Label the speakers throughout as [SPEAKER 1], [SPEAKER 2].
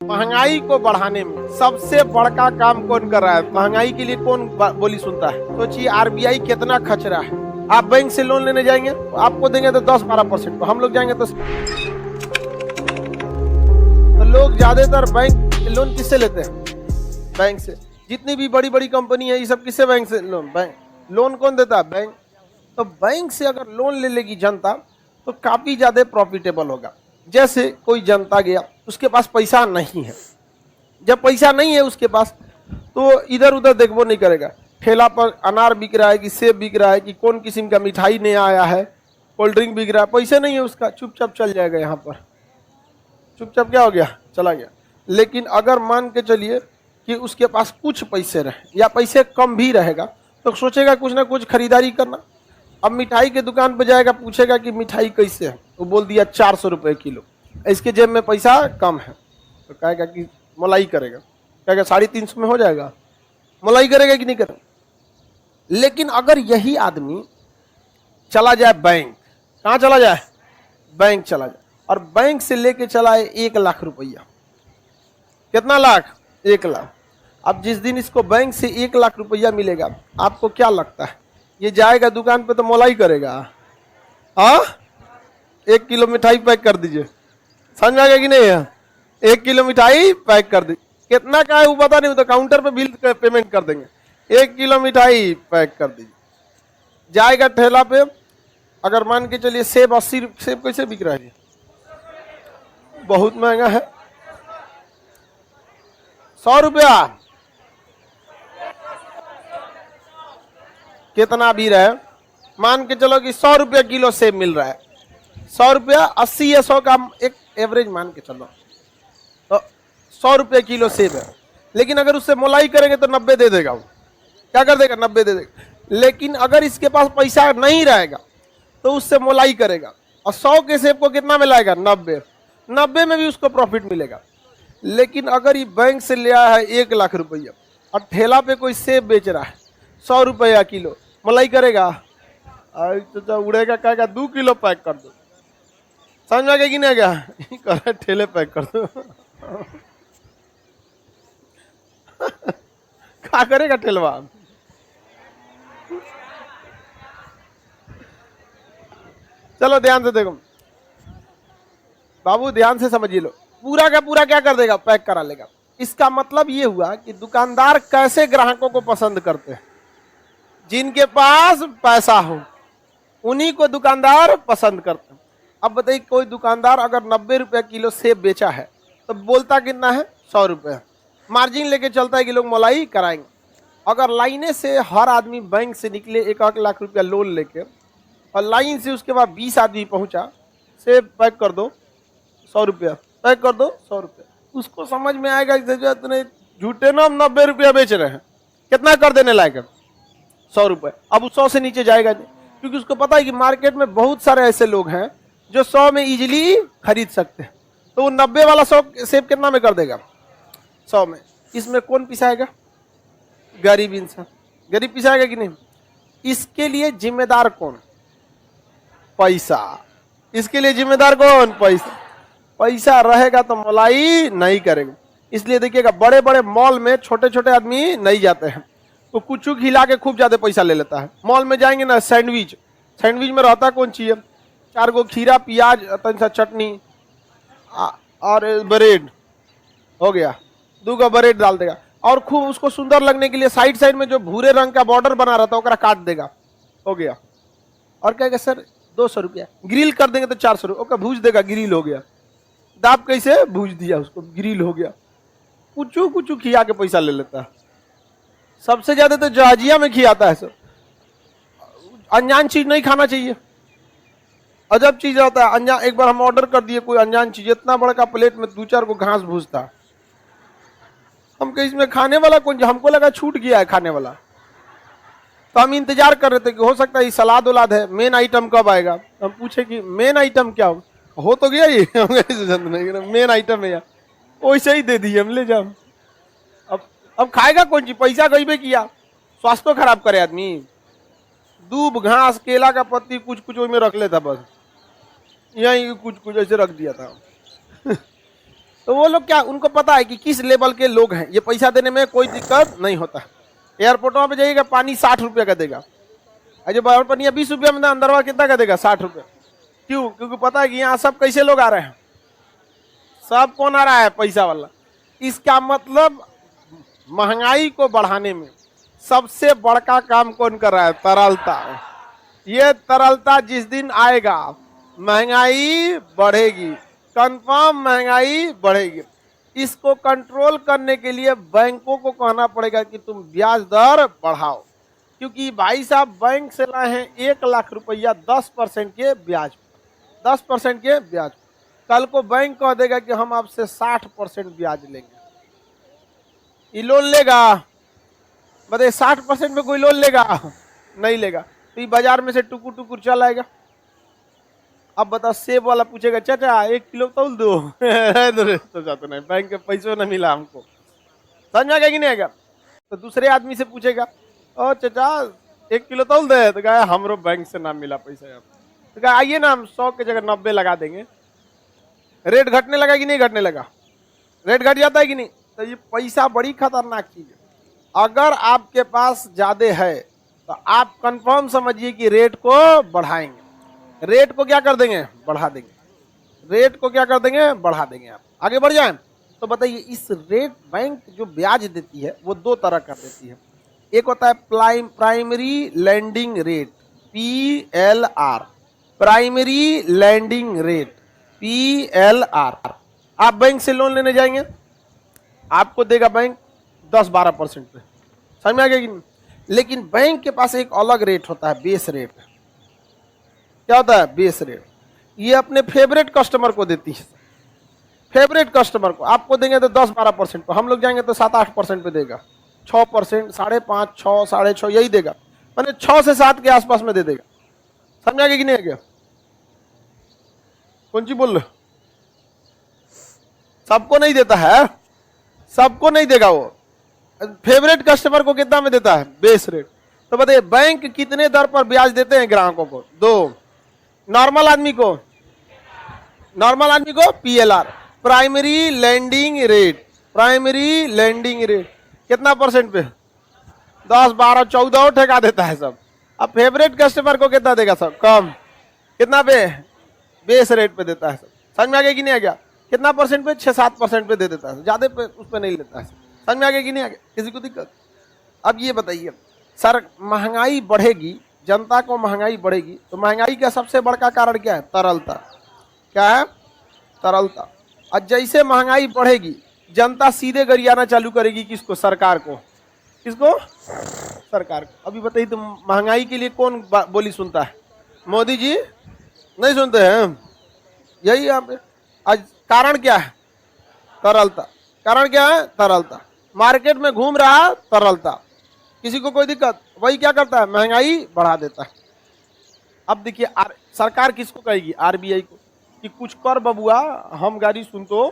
[SPEAKER 1] महंगाई को बढ़ाने में सबसे बड़का काम कौन कर रहा है? महंगाई के लिए कौन बोली सुनता है? सोचिए आरबीआई कितना खर्च रहा है। आप बैंक से लोन लेने जाएंगे, आपको देंगे तो 10-12%, तो हम लोग जाएंगे तो लोग ज्यादातर बैंक लोन किससे लेते हैं? बैंक से। जितनी भी बड़ी बड़ी कंपनी है ये सब किससे? बैंक से लोन। बैंक लोन कौन देता है? बैंक। तो बैंक से अगर लोन ले लेगी जनता तो काफी ज्यादा प्रॉफिटेबल होगा। जैसे कोई जनता गया, उसके पास पैसा नहीं है, जब पैसा नहीं है उसके पास तो इधर उधर देखबो नहीं करेगा। ठेला पर अनार बिक रहा है कि सेब बिक रहा है कि कौन किस्म का मिठाई नया आया है, कोल्ड ड्रिंक बिक रहा है, पैसे नहीं है उसका, चुपचाप चल जाएगा यहाँ पर, चुपचाप क्या हो गया? चला गया। लेकिन अगर मान के चलिए कि उसके पास कुछ पैसे रहे या पैसे कम भी रहेगा तो सोचेगा कुछ ना कुछ खरीदारी करना। अब मिठाई के दुकान पर जाएगा, पूछेगा कि मिठाई कैसे है, वो बोल दिया 400 रुपये किलो, इसके जेब में पैसा कम है, तो कहेगा कि मलाई करेगा, कहेगा 350 में हो जाएगा, मलाई करेगा कि नहीं करेगा। लेकिन अगर यही आदमी चला जाए बैंक, कहाँ चला जाए? बैंक चला जाए और बैंक से लेके चला है 1 लाख रुपया। कितना लाख? 1 लाख। अब जिस दिन इसको बैंक से 1 लाख रुपया मिलेगा, आपको क्या लगता है ये जाएगा दुकान पे तो मलाई करेगा? हाँ, 1 किलो मिठाई पैक कर दीजिए, समझ में आ गया कि नहीं है? 1 किलो मिठाई पैक कर दी, कितना का है वो पता नहीं, तो काउंटर पे बिल पेमेंट कर देंगे। 1 किलो मिठाई पैक कर दीजिए। जाएगा ठेला पे, अगर मान के चलिए सेब 80, सेब कैसे बिक रहा है? बहुत महंगा है, 100 रुपया। कितना भी रहे, मान के चलो कि 100 रुपया किलो सेब मिल रहा है, 100 रुपया, 80 या 100 का एक एवरेज मान के चलो, तो 100 रुपये किलो सेब है। लेकिन अगर उससे मोलाई करेंगे तो 90 दे देगा, वो क्या कर देगा? 90 दे देगा। लेकिन अगर इसके पास पैसा नहीं रहेगा तो उससे मोलाई करेगा और 100 के सेब को कितना में लाएगा? 90। 90 में भी उसको प्रॉफिट मिलेगा। लेकिन अगर ये बैंक से ले आया है 1 लाख रुपया और ठेला पे कोई सेब बेच रहा है 100 रुपया किलो, मलाई करेगा? तो उड़ेगा, कहेगा 2 किलो पैक कर दो, समझ में कि नहीं गया? ठेले पैक कर दो। क्या करेगा ठेलवा? चलो ध्यान से देखो बाबू, ध्यान से समझिए लो, पूरा का पूरा क्या कर देगा? पैक करा लेगा। इसका मतलब ये हुआ कि दुकानदार कैसे ग्राहकों को पसंद करते हैं? जिनके पास पैसा हो उन्हीं को दुकानदार पसंद करते हैं। अब बताइए, कोई दुकानदार अगर 90 रुपये किलो सेब बेचा है तो बोलता कितना है? 100 रुपये। मार्जिन लेके चलता है कि लोग मलाई कराएंगे। अगर लाइने से हर आदमी बैंक से निकले 1 लाख रुपया लोन लेके और लाइन से उसके बाद 20 आदमी पहुंचा, सेब पैक कर दो 100 रुपया, पैक कर दो 100 रुपया, उसको समझ में आएगा कि झूठे ना 90 रुपया बेच रहे हैं, कितना कर देने लायक? 100 रुपये। अब वो 100 से नीचे जाएगा नहीं, क्योंकि उसको पता है कि मार्केट में बहुत सारे ऐसे लोग हैं जो 100 में इजीली खरीद सकते हैं, तो वो 90 वाला 100 सेब कितना में कर देगा? 100 में। इसमें कौन पिसाएगा? गरीब इंसान। गरीब पिसाएगा कि नहीं? इसके लिए जिम्मेदार कौन? पैसा। इसके लिए जिम्मेदार कौन? पैसा। पैसा रहेगा तो मलाई नहीं करेगा। इसलिए देखिएगा बड़े बड़े मॉल में छोटे छोटे आदमी नहीं जाते हैं, तो कुछ खिला के खूब ज्यादा पैसा ले लेता है। मॉल में जाएंगे ना, सैंडविच, सैंडविच में रहता कौन चाहिए? 4 गो खीरा, प्याज, चटनी और ब्रेड, हो गया, 2 गो ब्रेड डाल देगा और खूब उसको सुंदर लगने के लिए साइड साइड में जो भूरे रंग का बॉर्डर बना रहता है वो काट देगा, हो गया। और कहेगा सर 200 रुपया। ग्रिल कर देंगे तो 400 रुपया, भूज देगा, ग्रिल हो गया। दाब कैसे भूज दिया उसको, ग्रिल हो गया। कुछ खिया के पैसा ले लेता है। सबसे ज्यादा तो जहाजिया में खियाता है सर। अनजान चीज नहीं खाना चाहिए, अजब चीज होता है अनजान। एक बार हम ऑर्डर कर दिए कोई अनजान चीज, इतना बड़ा का प्लेट में 2-4 को घास भूजता। हम कहीं इसमें खाने वाला कौन? हमको लगा छूट गया है खाने वाला, तो हम इंतजार कर रहे थे कि हो सकता है सलाद उलाद है, मेन आइटम कब आएगा। हम पूछे कि मेन आइटम क्या हो तो गया ये। मेन आइटम है यार, वैसे ही दे दिए हम, ले जाओ। अब खाएगा कौन चीज? पैसा गईबे किया, स्वास्थ्य तो खराब करे आदमी। दूब, घास, केला का पत्ती कुछ कुछ में रख लेता, बस यही कुछ कुछ ऐसे रख दिया था। तो वो लोग क्या, उनको पता है कि किस लेवल के लोग हैं, ये पैसा देने में कोई दिक्कत नहीं होता। एयरपोर्टों पे जाइएगा, पानी 60 रुपये का देगा, जो बाहर पनिया 20 रुपये में, अंदरवा कितना का देगा, 60 रुपये। क्यों? क्योंकि पता है कि यहाँ सब कैसे लोग आ रहे हैं, सब कौन आ रहा है, पैसा वाला। इसका मतलब महंगाई को बढ़ाने में सबसे बड़का काम कौन कर रहा है, तरलता। ये तरलता जिस दिन आएगा महंगाई बढ़ेगी, कंफर्म महंगाई बढ़ेगी। इसको कंट्रोल करने के लिए बैंकों को कहना पड़ेगा कि तुम ब्याज दर बढ़ाओ, क्योंकि भाई साहब बैंक से लाए हैं 1 लाख रुपया 10% के ब्याज, 10% के ब्याज। कल को बैंक कह देगा कि हम आपसे 60% ब्याज लेंगे, ये लोन लेगा? बताइए, 60% में कोई लोन लेगा? नहीं लेगा। तो ये बाजार में से टुकुर टुकुर चल आएगा। अब बताओ, सेब वाला पूछेगा चाचा 1 किलो तौल दो तो जाते नहीं, बैंक के पैसों नहीं मिला हमको, समझ में आ गया कि नहीं आएगा? तो दूसरे आदमी से पूछेगा, ओ चाचा 1 किलो तौल दे, तो कहा हमरो बैंक से ना मिला पैसा यार। तो कहा आइए ना, हम 100 के जगह 90 लगा देंगे। रेट घटने लगा कि नहीं घटने लगा? रेट घट जाता है कि नहीं? तो ये पैसा बड़ी खतरनाक चीज है। अगर आपके पास ज्यादा है तो आप कंफर्म समझिए कि रेट को बढ़ाएंगे, रेट को क्या कर देंगे, बढ़ा देंगे, रेट को क्या कर देंगे, बढ़ा देंगे। आप आगे बढ़ जाएं। तो बताइए, इस रेट, बैंक जो ब्याज देती है वो 2 तरह का देती है। एक होता है primary landing rate, PLR, primary landing rate, PLR। आप बैंक से लोन लेने जाएंगे, आपको देगा बैंक 10-12% पे, समझ में आ गया कि नहीं? लेकिन बैंक के पास एक अलग रेट होता है, बेस रेट। क्या होता है? Base rate. ये अपने फेवरेट कस्टमर को देती है, फेवरेट कस्टमर को। आपको देंगे तो 10-12% पे, हम लोग जाएंगे तो 7-8% पे देगा, 6%, 5.5%, 6, 6.5% यही देगा, मैंने 6 से 7 के आसपास में दे देगा। समझ में आ गया कि नहीं आ गया? कौन सी बोल रहे? सबको नहीं देता है, सबको नहीं देगा वो, फेवरेट कस्टमर को कितना में देता है, बेस रेट। तो बताइए, बैंक कितने दर पर ब्याज देते हैं ग्राहकों को? 2। नॉर्मल आदमी को, नॉर्मल आदमी को PLR, primary landing rate, primary landing rate कितना परसेंट पे? 10, 12, 14 ठेका देता है सब। अब फेवरेट कस्टमर को कितना देगा सब? कम। कितना पे? बेस रेट पे देता है सब। समझ में आ गया कि नहीं आ गया? कितना परसेंट पे? 6-7% पे दे देता है, ज्यादा पे उस पे नहीं लेता है। समझ में आ गया कि नहीं आ गया? किसी को दिक्कत? अब ये बताइए, सर महंगाई बढ़ेगी, जनता को महंगाई बढ़ेगी, तो महंगाई का सबसे बड़का कारण क्या है? तरलता। क्या है? तरलता। और जैसे महंगाई बढ़ेगी, जनता सीधे गरियाना चालू करेगी किसको? सरकार को। किसको? सरकार को। अभी बताइए, तो महंगाई के लिए कौन बोली सुनता है? मोदी जी नहीं सुनते हैं? यही यहाँ पे आज कारण क्या है? तरलता। कारण क्या है? तरलता। मार्केट में घूम रहा तरलता, किसी को कोई दिक्कत, वही क्या करता है? महंगाई बढ़ा देता है। अब देखिए, सरकार किसको कहेगी? RBI को, कि कुछ कर बबुआ, हम गाड़ी सुन। तो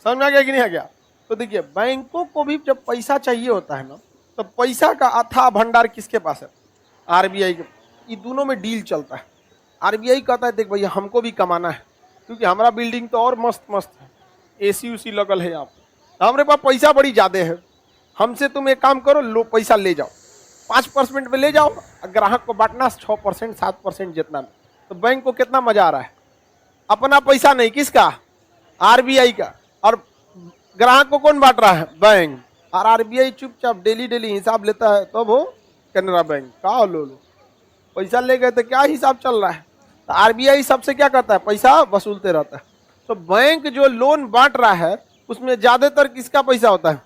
[SPEAKER 1] समझ में आ गया कि नहीं आ गया? तो देखिए, बैंकों को भी जब पैसा चाहिए होता है ना, तो पैसा का अथाह भंडार किसके पास है? RBI के। ये दोनों में डील चलता है। RBI कहता है, देख भैया हमको भी कमाना है, क्योंकि हमारा बिल्डिंग तो और मस्त मस्त है, AC उसी लगल है, यहाँ पे हमारे पास पैसा बड़ी ज्यादा है, हमसे तुम एक काम करो, लो पैसा ले जाओ, 5% पे ले जाओ, ग्राहक को बांटना 6%, 7% जितना में। तो बैंक को कितना मजा आ रहा है? अपना पैसा नहीं, किसका? RBI का। और ग्राहक को कौन बांट रहा है? बैंक। और RBI चुपचाप डेली डेली हिसाब लेता है, तब वो कैनरा बैंक का लो पैसा ले गए तो क्या हिसाब चल रहा है? तो RBI सबसे क्या करता है? पैसा वसूलते रहता है। तो बैंक जो लोन बांट रहा है, उसमें ज्यादातर किसका पैसा होता है?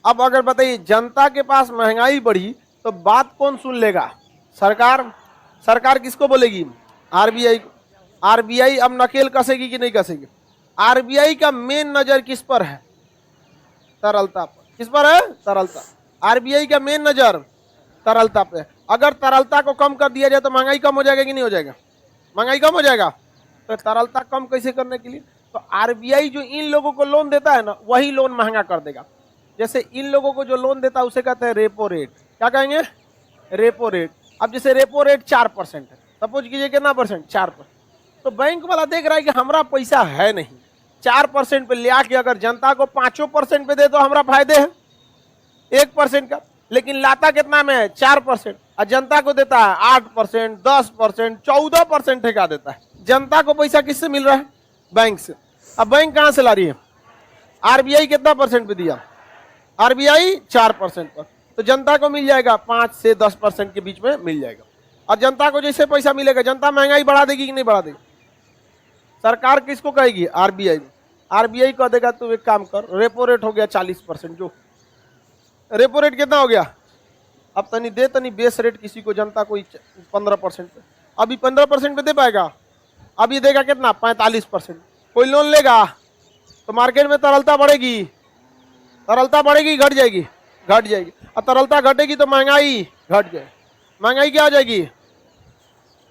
[SPEAKER 1] अब अगर बताइए, जनता के पास महंगाई बढ़ी तो बात कौन सुन लेगा? सरकार। सरकार किसको बोलेगी? RBI को। RBI अब नकेल कसेगी कि नहीं कसेगी? RBI का मेन नजर किस पर है? तरलता पर। किस पर है? तरलता। RBI का मेन नजर तरलता पे। अगर तरलता को कम कर दिया जाए तो महंगाई कम हो जाएगा कि नहीं हो जाएगा? महंगाई कम हो जाएगा। तो तरलता कम कैसे करने के लिए? तो RBI जो इन लोगों को लोन देता है ना, वही लोन महंगा कर देगा। जैसे इन लोगों को जो लोन देता है उसे कहते हैं रेपो रेट। क्या कहेंगे? Repo rate. अब जैसे रेपो रेट 4% है, सपोज कीजिए कितना परसेंट? 4%। तो बैंक वाला देख रहा है कि हमारा पैसा है नहीं, 4% पे ले आके अगर जनता को 5% पे दे तो हमारा फायदे है 1% का, लेकिन लाता कितना में है 4%, और जनता को देता है 8%, 10%, 14% ठेका देता है। जनता को पैसा किससे मिल रहा है? बैंक से। अब बैंक कहां से ला रही है? आरबीआई कितना परसेंट पे दिया? आरबीआई 4% पर, तो जनता को मिल जाएगा 5 से 10% के बीच में मिल जाएगा। और जनता को जैसे पैसा मिलेगा, जनता महंगाई बढ़ा देगी कि नहीं बढ़ा देगी? सरकार किसको कहेगी? आरबीआई। आरबीआई कह देगा तू एक काम कर, रेपो रेट हो गया 40%, जो रेपो रेट कितना हो गया? अब तनी दे तनी बेस रेट किसी को, जनता को 15% पे, अभी 15% पे दे पाएगा? अभी देगा कितना? 45%। कोई लोन लेगा तो मार्केट में तरलता बढ़ेगी, तरलता बढ़ेगी घट जाएगी? घट जाएगी। और तरलता घटेगी तो महंगाई घट जाएगी। महंगाई क्या हो जाएगी?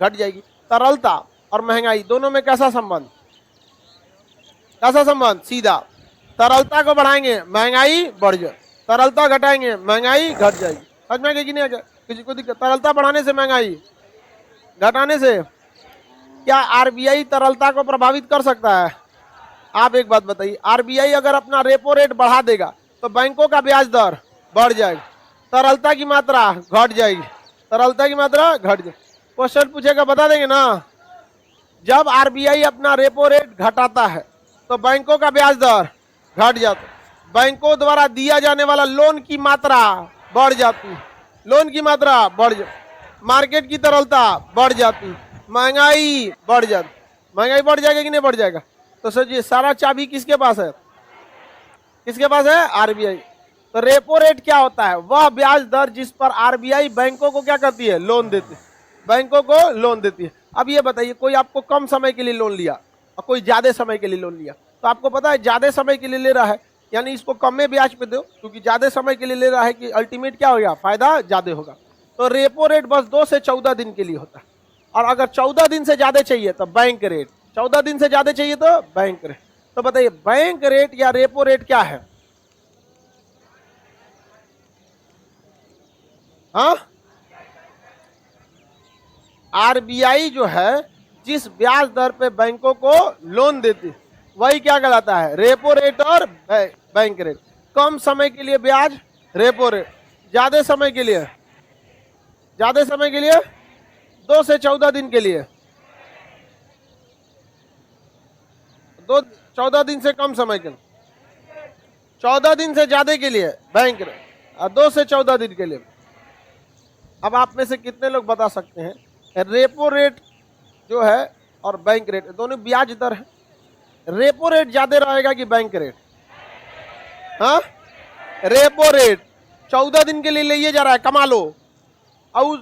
[SPEAKER 1] घट जाएगी। तरलता और महंगाई दोनों में कैसा संबंध? कैसा संबंध? सीधा। तरलता को बढ़ाएंगे महंगाई बढ़ जाए, तरलता घटाएंगे महंगाई घट जाएगी। समझ में कि नहीं? किसी को दिक्कत? तरलता बढ़ाने से महंगाई घटाने से क्या आरबीआई तरलता को प्रभावित कर सकता है? आप एक बात बताइए, आरबीआई अगर अपना रेपो रेट बढ़ा देगा तो बैंकों का ब्याज दर बढ़ जाएगा, तरलता की मात्रा घट जाएगी, तरलता की मात्रा घट जाएगी। क्वेश्चन पूछेगा, बता देंगे ना? जब आरबीआई अपना रेपो रेट घटाता है तो बैंकों का ब्याज दर घट जाता है, बैंकों द्वारा दिया जाने वाला लोन की मात्रा बढ़ जाती है, लोन की मात्रा बढ़ जाती, मार्केट की तरलता बढ़ जाती, महंगाई बढ़ जाती। महंगाई बढ़ जाएगा कि नहीं बढ़ जाएगा? तो सोचिए सारा चाबी किसके पास है? किसके पास है? आरबीआई। तो रेपो रेट क्या होता है? वह ब्याज दर जिस पर आरबीआई बैंकों को क्या करती है? लोन देती है, बैंकों को लोन देती है। अब ये बताइए, कोई आपको कम समय के लिए लोन लिया और कोई ज्यादा समय के लिए लोन लिया, तो आपको पता है ज्यादा समय के लिए ले रहा है यानी इसको कम में ब्याज पे दो, क्योंकि ज्यादा समय के लिए ले रहा है कि अल्टीमेट क्या होगा? फायदा ज्यादा होगा। तो रेपो रेट बस 2 से 14 दिन के लिए होता है, और अगर 14 दिन से ज्यादा चाहिए तो बैंक रेट, 14 दिन से ज्यादा चाहिए तो बैंक रेट। तो बताइए बैंक रेट या रेपो रेट क्या है? हाँ, आरबीआई जो है जिस ब्याज दर पे बैंकों को लोन देती है वही क्या कहलाता है? रेपो रेट और बैंक रेट। कम समय के लिए ब्याज रेपो रेट, ज्यादा समय के लिए, ज्यादा समय के लिए 2 से 14 दिन के लिए, 14 दिन से कम समय के लिए, 14 दिन से ज्यादा के लिए बैंक रेट, और 2 से 14 दिन के लिए। अब आप में से कितने लोग बता सकते हैं रेपो रेट जो है और बैंक रेट दोनों ब्याज दर है, रेपो रेट ज्यादा रहेगा कि बैंक रेट? हाँ, रेपो रेट 14 दिन के लिए लिए जा रहा है, कमा लो, और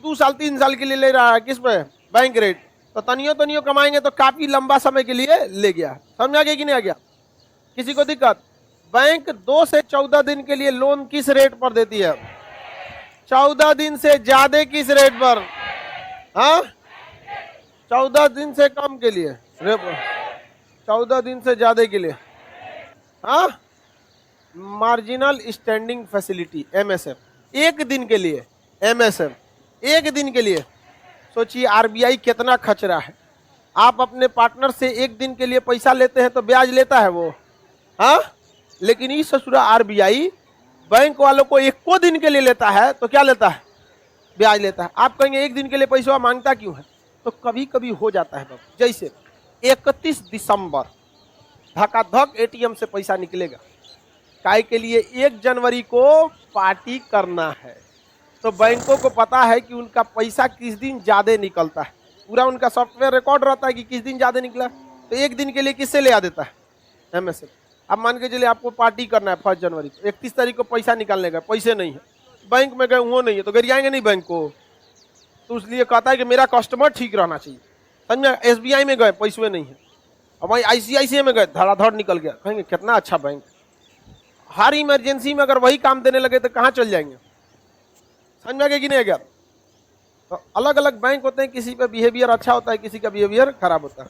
[SPEAKER 1] 2 साल 3 साल के लिए ले रहा है, किस पे? Bank rate. तो तनियो कमाएंगे तो काफी लंबा समय के लिए ले गया। समझ आ गया कि नहीं आ गया? किसी को दिक्कत? बैंक 2 से 14 दिन के लिए लोन किस रेट पर देती है? 14 दिन से ज्यादा किस रेट पर? हाँ, 14 दिन से कम के लिए रेपो, 14 दिन से ज्यादा के लिए हाँ, मार्जिनल स्टैंडिंग फैसिलिटी एमएसएफ, 1 दिन के लिए एमएसएफ, 1 दिन के लिए। सोचिए आरबीआई कितना खचरा है। आप अपने पार्टनर से 1 दिन के लिए पैसा लेते हैं तो ब्याज लेता है वो, हाँ, लेकिन इस ससुरा आरबीआई बैंक वालों को 1 दिन के लिए लेता है तो क्या लेता है? ब्याज लेता है। आप कहेंगे 1 दिन के लिए पैसा मांगता क्यों है? तो कभी कभी हो जाता है बाबू, जैसे 31 दिसंबर धकाधक एटीएम से पैसा निकलेगा, काय के लिए 1 जनवरी को पार्टी करना है, तो बैंकों को पता है कि उनका पैसा किस दिन ज्यादा निकलता है, पूरा उनका सॉफ्टवेयर रिकॉर्ड रहता है कि किस दिन ज्यादा निकला, तो 1 दिन के लिए किससे ले आ देता है? एमएसएफ। अब मान के चलिए आपको पार्टी करना है 1 जनवरी को, 31 तारीख को पैसा निकालने का, पैसे नहीं है, बैंक में गए वो नहीं है, तो गरियाएंगे नहीं बैंक को, तो इसलिए कहता है कि मेरा कस्टमर ठीक रहना चाहिए। समझ में? एसबीआई में गए पैसे नहीं है, अब वही आईसीआईसीआई में गए धड़ाधड़ निकल गया, कहेंगे कितना अच्छा बैंक। हर इमरजेंसी में अगर वही काम देने लगे तो कहाँ चल जाएंगे? समझ में आ गया कि नहीं आ गया? तो अलग अलग बैंक होते हैं, किसी का बिहेवियर अच्छा होता है, किसी का बिहेवियर खराब होता है।